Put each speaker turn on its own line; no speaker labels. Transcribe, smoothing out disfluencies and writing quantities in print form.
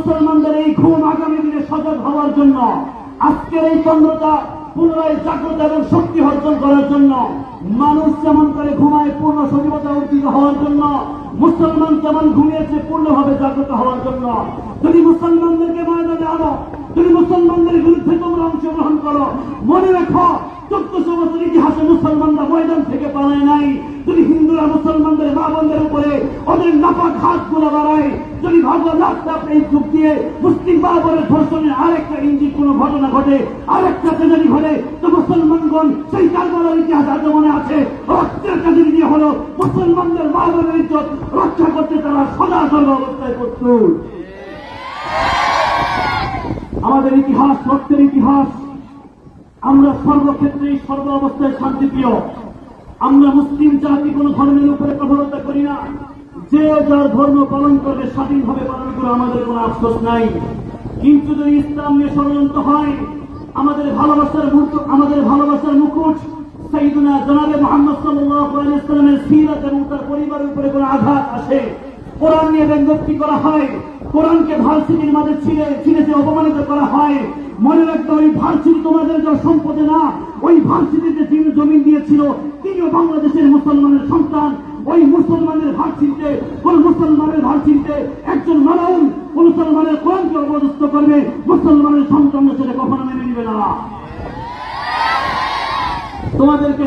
মুসলমানদের এই ঘুম আগামী দিনে সজাগ হওয়ার জন্য, আজকের এই চন্দ্রতা পুনরায় জাগ্রত এবং শক্তি অর্জন করার জন্য, মানুষ যেমন করে ঘুমায় পূর্ণ সজীবতা অর্জিত হওয়ার জন্য, মুসলমান যেমন ঘুমিয়েছে পূর্ণভাবে জাগ্রত হওয়ার জন্য, যদি মুসলমানদেরকে ময়দানে আনো, যদি মুসলমানদের বিরুদ্ধে তোমরা অংশগ্রহণ করো, মনে রেখো 1400 বছর ইতিহাসে মুসলমানরা ময়দান থেকে পালায় নাই। যদি হিন্দুরা মুসলমানদের মা বোনদের উপরে ওদের নাপাক হাতগুলো বাড়ায়, যদি ভগবান এই যুগ দিয়ে মুসলিম বাবরের ধর্ষণের আরেকটা ইঞ্জিন কোন ঘটনা ঘটে, আরেকটা ট্রেজেডি ঘটে, তো মুসলমানগণ সেই কারবালার ইতিহাস আজও মনে আছে। রক্তের ট্রেজেডি দিয়ে হলো মুসলমানদের মা বোনের ইজ্জত রক্ষা করতে তারা সদা সর্ব অবস্থায় প্রস্তুত। আমাদের ইতিহাস রক্তের ইতিহাস। আমরা সর্বক্ষেত্রে সর্ব অবস্থায় শান্তিপ্রিয়। আমরা মুসলিম জাতি কোন ধর্মের উপরে কঠোরতা করি না। যে যার ধর্ম পালন করবে স্বাধীনভাবে পালন করে আমাদের কোনো আফসোস নাই। কিন্তু যদি ইসলাম নিয়ে ষড়যন্ত্র হয়, আমাদের ভালোবাসার মুকুট সাইয়্যিদুনা জনাবে মুহাম্মদ সাল্লাল্লাহু আলাইহি ওয়াসাল্লামের সিরাত এবং তার পরিবারের উপরে কোনো আঘাত আসে, কোরআন নিয়ে ব্যঙ্গোক্তি করা হয়, কোরআনকে ভার্সিটির মাঝে ছিঁড়ে অপমানিত করা হয়, মনে রাখতে ওই ভার্সিটি তোমাদের যা সম্পদে না, ওই ভার্সিটিতে যিনি জমিন দিয়েছিল তিনিও বাংলাদেশের মুসলমানের সন্তান। ওই মুসলমানের ভার্সিটিতে একজন মালাউন মুসলমানের কোরআনকে অপদস্থ করবে, মুসলমানের সন্তানদের সাথে কখনো মেনে নিবে না। তোমাদেরকে